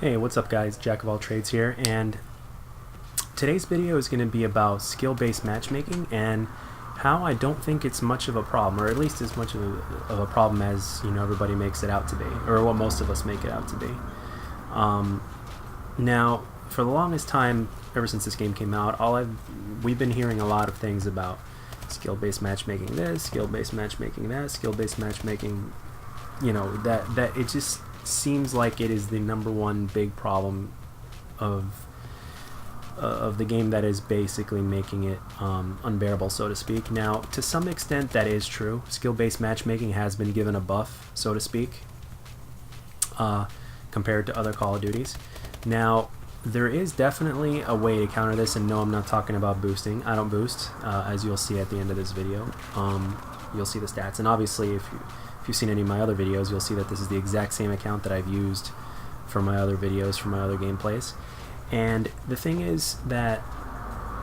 Hey, what's up guys? Jack of all trades here, and today's video is going to be about skill-based matchmaking and how I don't think it's much of a problem, or at least as much of a problem as everybody makes it out to be, or what most of us make it out to be. Now, for the longest time, ever since this game came out, we've been hearing a lot of things about skill-based matchmaking this, skill-based matchmaking that, skill-based matchmaking, that it just seems like it is the #1 big problem of the game that is basically making it unbearable, so to speak. Now, to some extent, that is true. Skill-based matchmaking has been given a buff, so to speak, compared to other Call of Duties. Now, there is definitely a way to counter this, and no, I'm not talking about boosting. I don't boost, as you'll see at the end of this video. You'll see the stats, and obviously, if you've seen any of my other videos, you'll see that this is the exact same account that I've used for my other videos, for my other gameplays. And the thing is that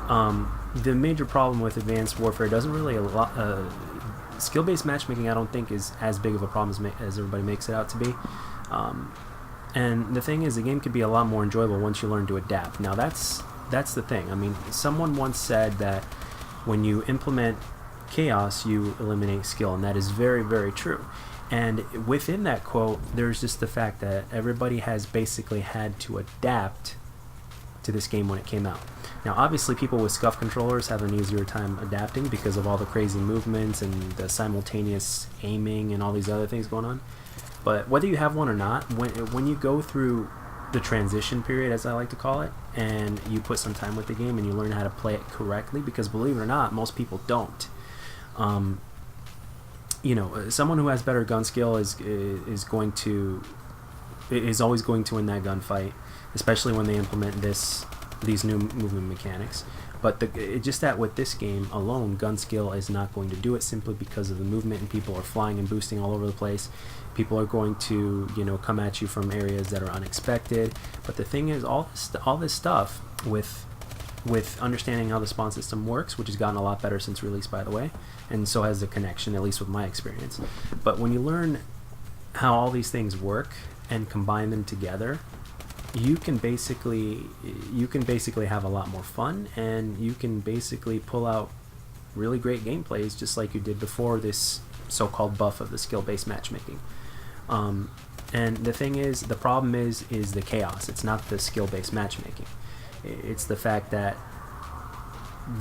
the major problem with Advanced Warfare doesn't really skill-based matchmaking, I don't think, is as big of a problem as everybody makes it out to be. And the thing is, the game could be a lot more enjoyable once you learn to adapt. Now, that's the thing. I mean, someone once said that when you implement chaos, you eliminate skill, and that is very, very true. And within that quote, there's just the fact that everybody has basically had to adapt to this game when it came out. Now, obviously, people with scuff controllers have an easier time adapting because of all the crazy movements and the simultaneous aiming and all these other things going on. But whether you have one or not, when you go through the transition period, as I like to call it, and you put some time with the game and you learn how to play it correctly, because believe it or not, most people don't. Someone who has better gun skill is always going to win that gunfight, especially when they implement these new movement mechanics. But just that with this game alone, gun skill is not going to do it, simply because of the movement, and people are flying and boosting all over the place. People are going to come at you from areas that are unexpected. But the thing is, all this stuff with understanding how the spawn system works, which has gotten a lot better since release, by the way, and so has the connection, at least with my experience. But when you learn how all these things work and combine them together, you can basically have a lot more fun, and you can basically pull out really great gameplays, just like you did before this so-called buff of the skill-based matchmaking. And the thing is, the problem is the chaos. It's not the skill-based matchmaking. It's the fact that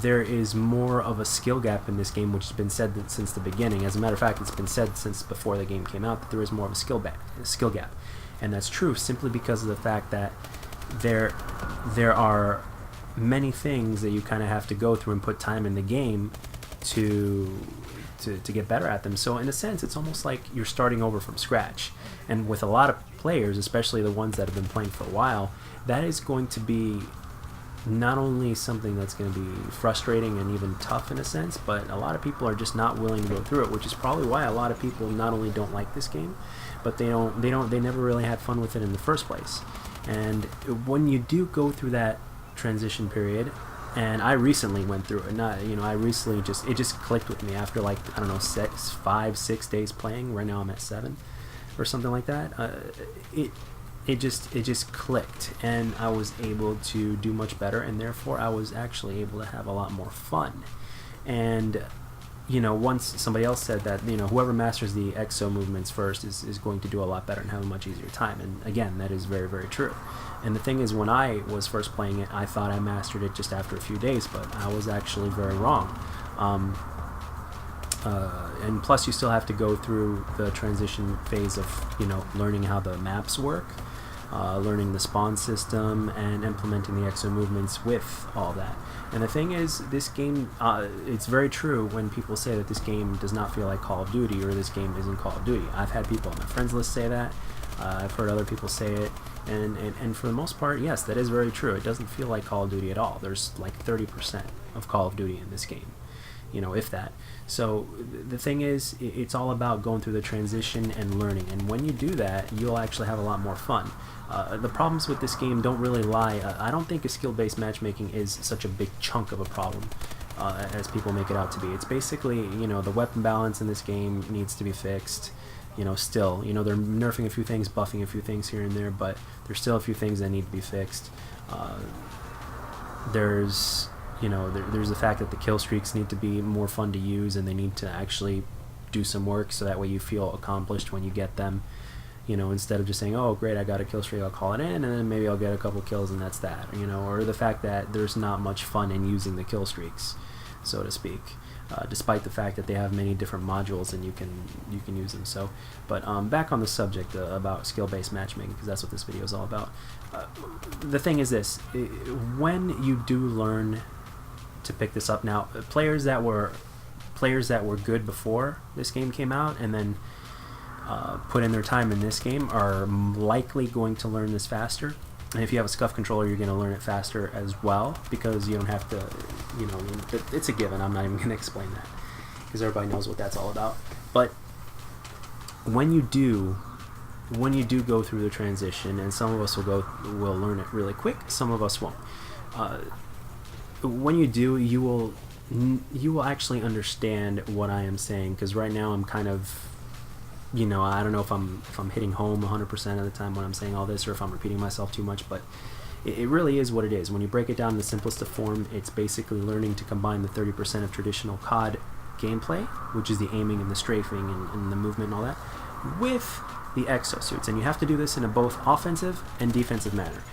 there is more of a skill gap in this game, which has been said since the beginning. As a matter of fact, it's been said since before the game came out that there is more of a skill gap. And that's true simply because of the fact that there are many things that you kind of have to go through and put time in the game to get better at them. So in a sense, it's almost like you're starting over from scratch. And with a lot of players, especially the ones that have been playing for a while, that is going to be not only something that's going to be frustrating and even tough in a sense, but a lot of people are just not willing to go through it, which is probably why a lot of people not only don't like this game, but they never really had fun with it in the first place. And when you do go through that transition period, and I recently went through it, it just clicked with me after, like, I don't know, 5-6 days playing. Right now I'm at 7 or something like that. It just clicked, and I was able to do much better, and therefore I was actually able to have a lot more fun. And once somebody else said that whoever masters the exo movements first is going to do a lot better and have a much easier time. And again, that is very, very true. And the thing is, when I was first playing it, I thought I mastered it just after a few days, but I was actually very wrong. And plus, you still have to go through the transition phase of learning how the maps work, learning the spawn system, and implementing the exo movements with all that. And the thing is, this game, it's very true when people say that this game does not feel like Call of Duty, or this game isn't Call of Duty. I've had people on my friends list say that. I've heard other people say it. And for the most part, yes, that is very true. It doesn't feel like Call of Duty at all. There's like 30% of Call of Duty in this game, if that. So the thing is, it's all about going through the transition and learning. And when you do that, you'll actually have a lot more fun. The problems with this game don't really lie. I don't think a skill-based matchmaking is such a big chunk of a problem as people make it out to be. It's basically, the weapon balance in this game needs to be fixed. still, they're nerfing a few things, buffing a few things here and there, but there's still a few things that need to be fixed. There's there's the fact that the kill streaks need to be more fun to use, and they need to actually do some work, so that way you feel accomplished when you get them. Instead of just saying, oh great, I got a kill streak, I'll call it in, and then maybe I'll get a couple kills and that's that. Or the fact that there's not much fun in using the kill streaks, so to speak, despite the fact that they have many different modules and you can use them. So, but back on the subject about skill-based matchmaking, because that's what this video is all about. The thing is this: when you do learn to pick this up, now players that were good before this game came out and then put in their time in this game are likely going to learn this faster. And if you have a scuff controller, you're going to learn it faster as well, because you don't have to, it's a given. I'm not even going to explain that, because everybody knows what that's all about. But when you do go through the transition, and some of us will learn it really quick, some of us won't. When you do, you will actually understand what I am saying, because right now I'm kind of, I don't know if I'm hitting home 100% of the time when I'm saying all this, or if I'm repeating myself too much, but it really is what it is. When you break it down in the simplest of form, it's basically learning to combine the 30% of traditional CoD gameplay, which is the aiming and the strafing and the movement and all that, with the exosuits. And you have to do this in a both offensive and defensive manner.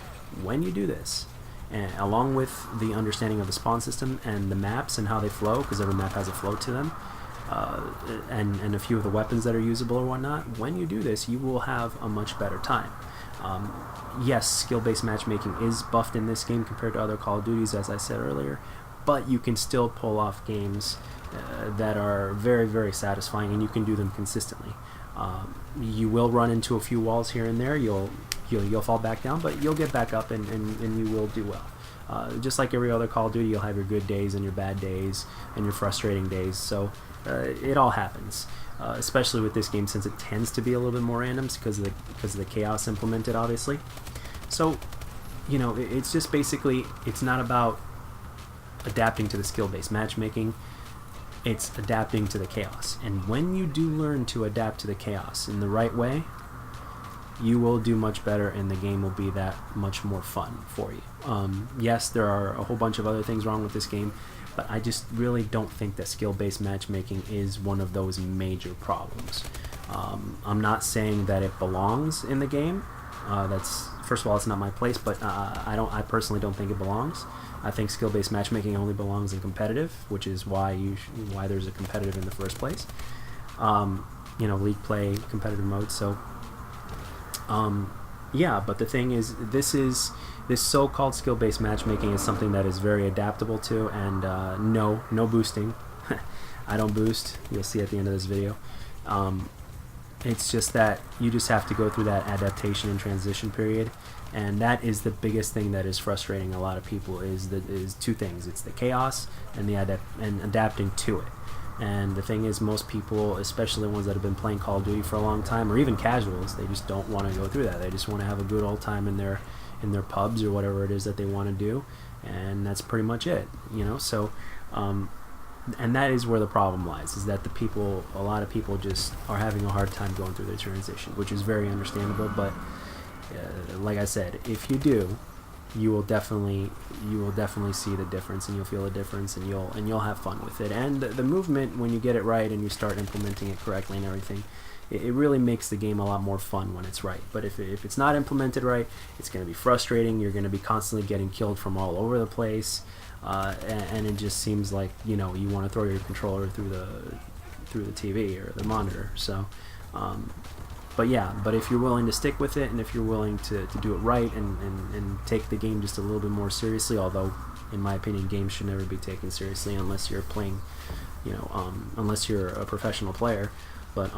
When you do this, and along with the understanding of the spawn system and the maps and how they flow, because every map has a flow to them, and a few of the weapons that are usable or whatnot, when you do this, you will have a much better time. Yes, skill-based matchmaking is buffed in this game compared to other Call of Duties, as I said earlier, but you can still pull off games that are very, very satisfying, and you can do them consistently. You will run into a few walls here and there. You'll fall back down, but you'll get back up, and you will do well. Just like every other Call of Duty, you'll have your good days and your bad days and your frustrating days. So it all happens, especially with this game, since it tends to be a little bit more random because of the chaos implemented, obviously. So it's just basically, it's not about adapting to the skill-based matchmaking. It's adapting to the chaos. And when you do learn to adapt to the chaos in the right way, you will do much better, and the game will be that much more fun for you. Yes, there are a whole bunch of other things wrong with this game, but I just really don't think that skill-based matchmaking is one of those major problems. I'm not saying that it belongs in the game. That's, first of all, it's not my place, but I personally don't think it belongs. I think skill-based matchmaking only belongs in competitive, which is why there's a competitive in the first place. League play, competitive mode. So, yeah. But the thing is, this so-called skill-based matchmaking is something that is very adaptable to, and no boosting. I don't boost. You'll see at the end of this video. It's just that you just have to go through that adaptation and transition period. And that is the biggest thing that is frustrating a lot of people, is two things. It's the chaos and adapting to it. And the thing is, most people, especially the ones that have been playing Call of Duty for a long time, or even casuals, they just don't want to go through that. They just want to have a good old time in their pubs or whatever it is that they want to do, and that's pretty much it. So and that is where the problem lies, is that a lot of people just are having a hard time going through the transition, which is very understandable. But like I said, if you do, you will definitely see the difference, and you'll feel the difference, and you'll have fun with it. And the movement, when you get it right and you start implementing it correctly and everything, it really makes the game a lot more fun when it's right. But if it's not implemented right, it's going to be frustrating. You're going to be constantly getting killed from all over the place, and it just seems like you want to throw your controller through the TV or the monitor. So. But if you're willing to stick with it, and if you're willing to do it right and take the game just a little bit more seriously, although in my opinion games should never be taken seriously unless you're playing, unless you're a professional player, but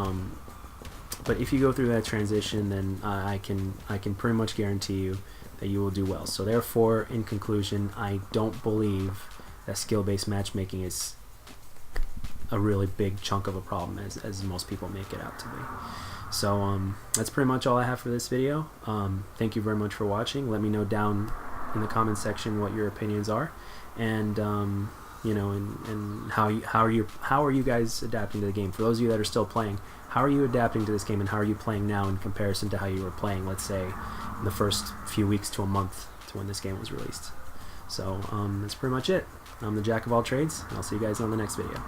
if you go through that transition, then I can pretty much guarantee you that you will do well. So therefore, in conclusion, I don't believe that skill-based matchmaking is a really big chunk of a problem as most people make it out to be. So that's pretty much all I have for this video. Thank you very much for watching. Let me know down in the comment section what your opinions are, and and how are you guys adapting to the game. For those of you that are still playing, how are you adapting to this game, and how are you playing now in comparison to how you were playing, let's say, in the first few weeks to a month to when this game was released. So that's pretty much it. I'm the Jack of all trades, and I'll see you guys on the next video.